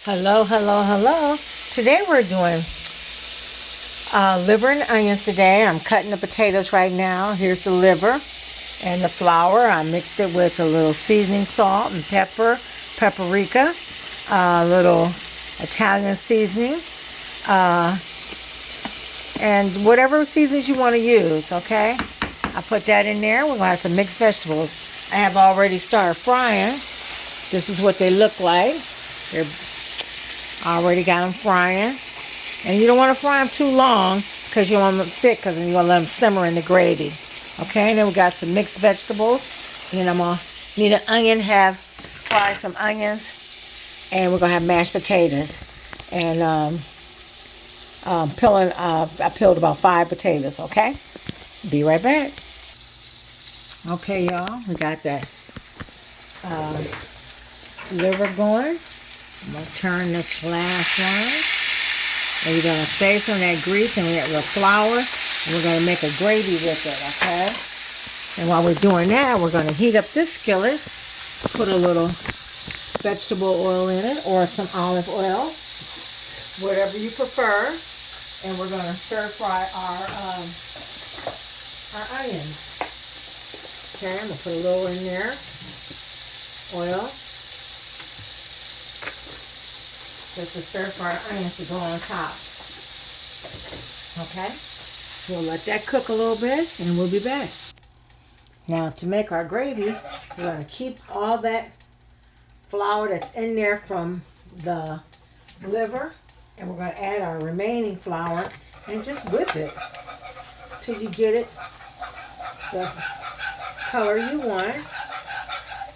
Hello, hello, hello. Today we're doing liver and onions today. I'm cutting the potatoes right now. Here's the liver and the flour. I mixed it with a little seasoning salt and pepper, paprika, a little Italian seasoning, uh, and whatever seasonings you want to use, okay? I put that in there. We're going to have some mixed vegetables. I have already started frying. This is what they look like. They're I already got them frying. And you don't want to fry them too long because you want them thick because you're going to let them simmer in the gravy. Okay, and then we got some mixed vegetables. And then I'm going to need an onion, fry some onions. And we're going to have mashed potatoes. And I peeled about 5 potatoes, okay? Be right back. Okay, y'all, we got that liver going. I'm going to turn this last one. And we're going to save some of that grease and the flour. And we're going to make a gravy with it, okay? And while we're doing that, we're going to heat up this skillet. Put a little vegetable oil in it or some olive oil. Whatever you prefer. And we're going to stir fry our onions. Okay, I'm going to put a little in there. Oil. Just to stir fry onions to go on top. Okay? We'll let that cook a little bit and we'll be back. Now to make our gravy, we're going to keep all that flour that's in there from the liver and we're going to add our remaining flour and just whip it till you get it the color you want.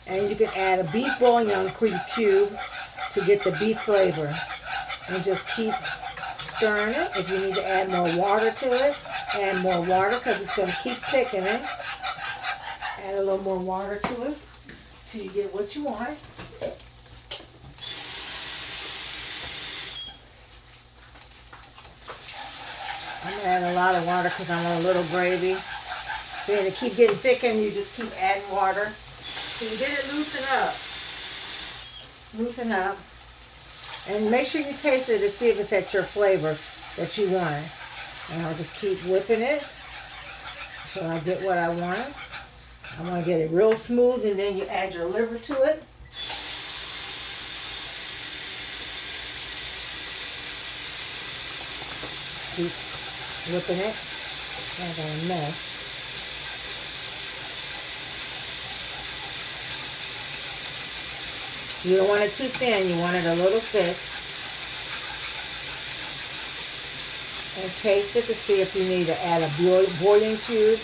And you can add a beef bouillon cube to get the beef flavor. And just keep stirring it. If you need to add more water to it, add more water because it's going to keep thickening. Add a little more water to it till you get what you want. I'm going to add a lot of water because I want a little gravy. So to keep getting thickened, you just keep adding water. So you get it loosen up. Loosen up. And make sure you taste it to see if it's at your flavor that you want. And I'll just keep whipping it until I get what I want. I want to get it real smooth and then you add your liver to it. Keep whipping it. I got a mess. You don't want it too thin, you want it a little thick. And taste it to see if you need to add a bouillon cube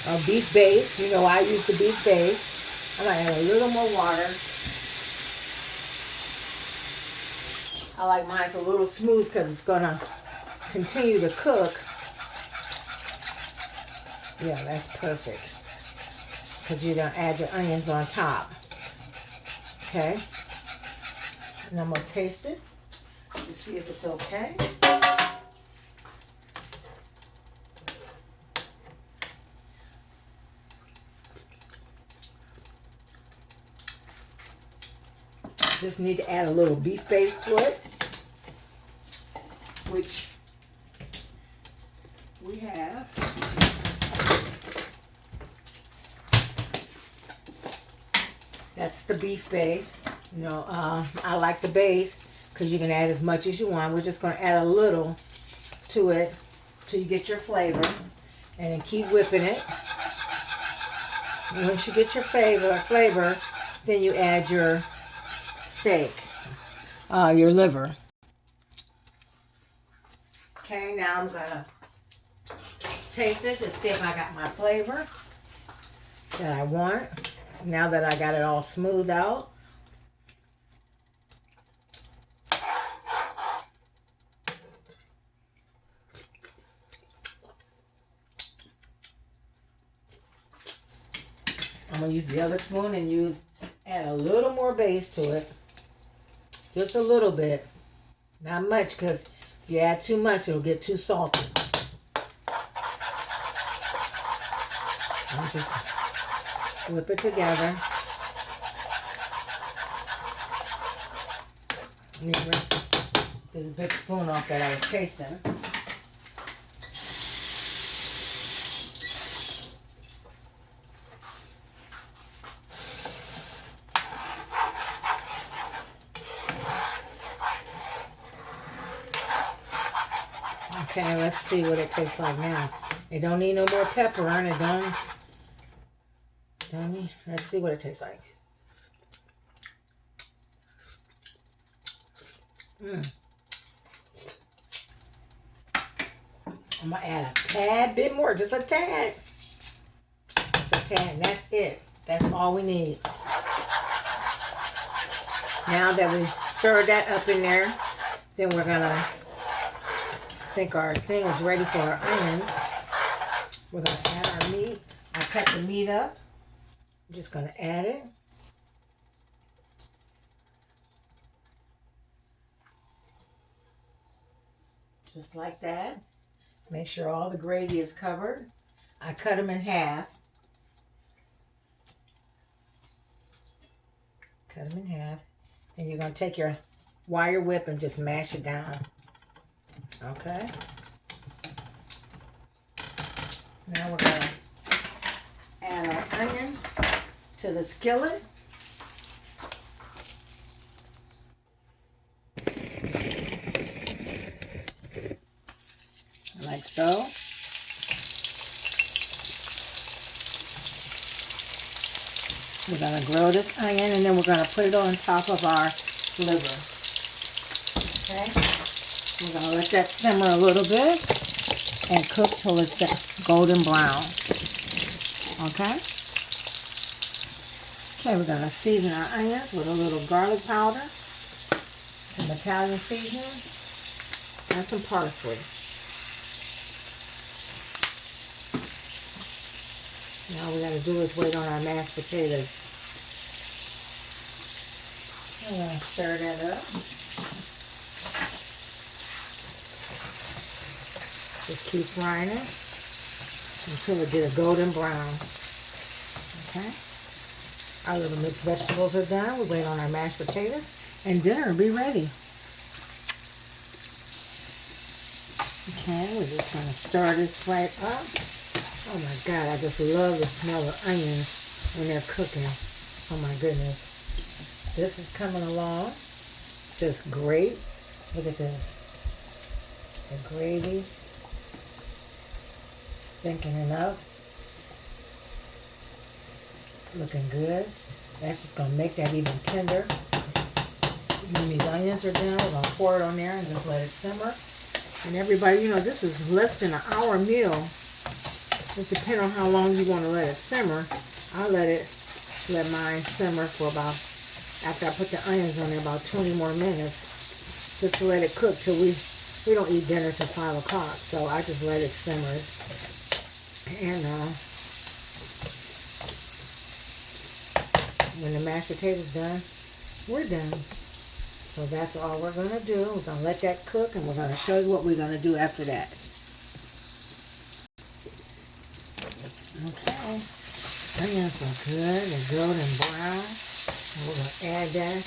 or beef base. You know I use the beef base. I'm going to add a little more water. I like mine a little smooth because it's going to continue to cook. Yeah, that's perfect. Because you're going to add your onions on top. Okay. And I'm going to taste it to see if it's okay. Just need to add a little beef base to it, which we have. That's the beef base. You know, I like the base because you can add as much as you want. We're just going to add a little to it till you get your flavor. And then keep whipping it. Once you get your flavor, then you add your steak, your liver. Okay, now I'm going to taste it to see if I got my flavor that I want. Now that I got it all smoothed out. I'm going to use the other spoon and add a little more base to it. Just a little bit. Not much because if you add too much, it'll get too salty. And just whip it together. Let me rinse this big spoon off that I was tasting. Okay, let's see what it tastes like now. It don't need no more pepper on it, don't need. Let's see what it tastes like. I'm gonna add a tad bit more, just a tad. Just a tad, and that's it. That's all we need. Now that we stirred that up in there, then we're gonna think our thing is ready for our onions. We're gonna add our meat. I cut the meat up. I'm just gonna add it. Just like that. Make sure all the gravy is covered. I cut them in half. Cut them in half. And you're going to take your wire whip and just mash it down. Okay? Now we're going to add our onion to the skillet. Like so. We're going to grill this onion and then we're going to put it on top of our liver. Okay? We're going to let that simmer a little bit and cook till it's golden brown. Okay? Okay, we're going to season our onions with a little garlic powder, some Italian seasoning, and some parsley. Now all we got to do is wait on our mashed potatoes. I'm going to stir that up. Just keep frying it until it gets a golden brown. Okay? Our little mixed vegetables are done. We wait on our mashed potatoes and dinner will be ready. Okay, we're just going to stir this right up. Oh my God, I just love the smell of onions when they're cooking. Oh my goodness. This is coming along just great. Look at this. The gravy stinking it up. Looking good. That's just going to make that even tender. When these onions are done, we're going to pour it on there and just let it simmer. And everybody, you know, this is less than an hour meal. It depends on how long you want to let it simmer. I let mine simmer for about, after I put the onions on there, about 20 more minutes. Just to let it cook till we don't eat dinner till 5 o'clock. So I just let it simmer. And when the mashed potatoes done, we're done. So that's all we're going to do. We're going to let that cook and we're going to show you what we're going to do after that. Okay, onions are good, they're golden brown. And we're going to add that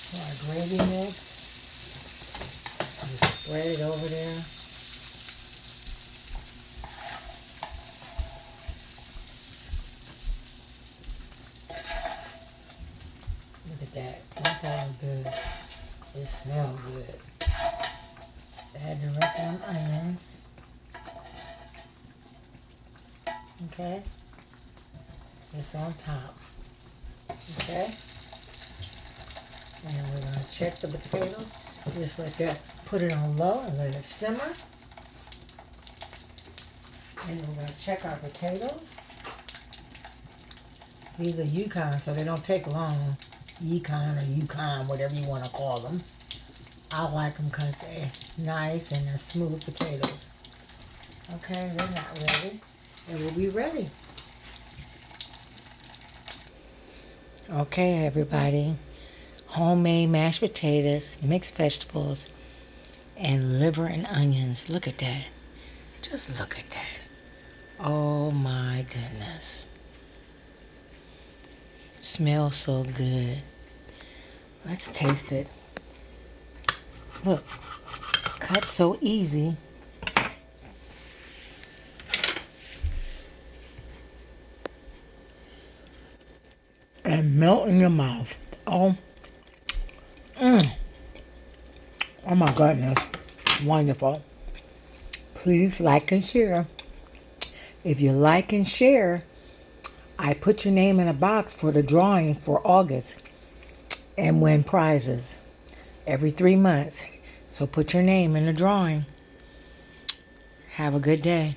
to our gravy mix. Just spread it over there. Look at that, don't that look good? It smells good. Add the rest of them onions. Okay, it's on top. Okay, and we're going to check the potato just like that. Put it on low and let it simmer. And we're going to check our potatoes. These are Yukon, so they don't take long. Yukon or Yukon, whatever you want to call them. I like them because they're nice and they're smooth potatoes. Okay, they're not ready. And we'll be ready. Okay, everybody. Homemade mashed potatoes, mixed vegetables, and liver and onions. Look at that. Just look at that. Oh my goodness. Smells so good. Let's taste it. Look, cut so easy. And melt in your mouth. Oh, oh my goodness. Wonderful. Please like and share. If you like and share, I put your name in a box for the drawing for August and win prizes every 3 months. So put your name in the drawing. Have a good day.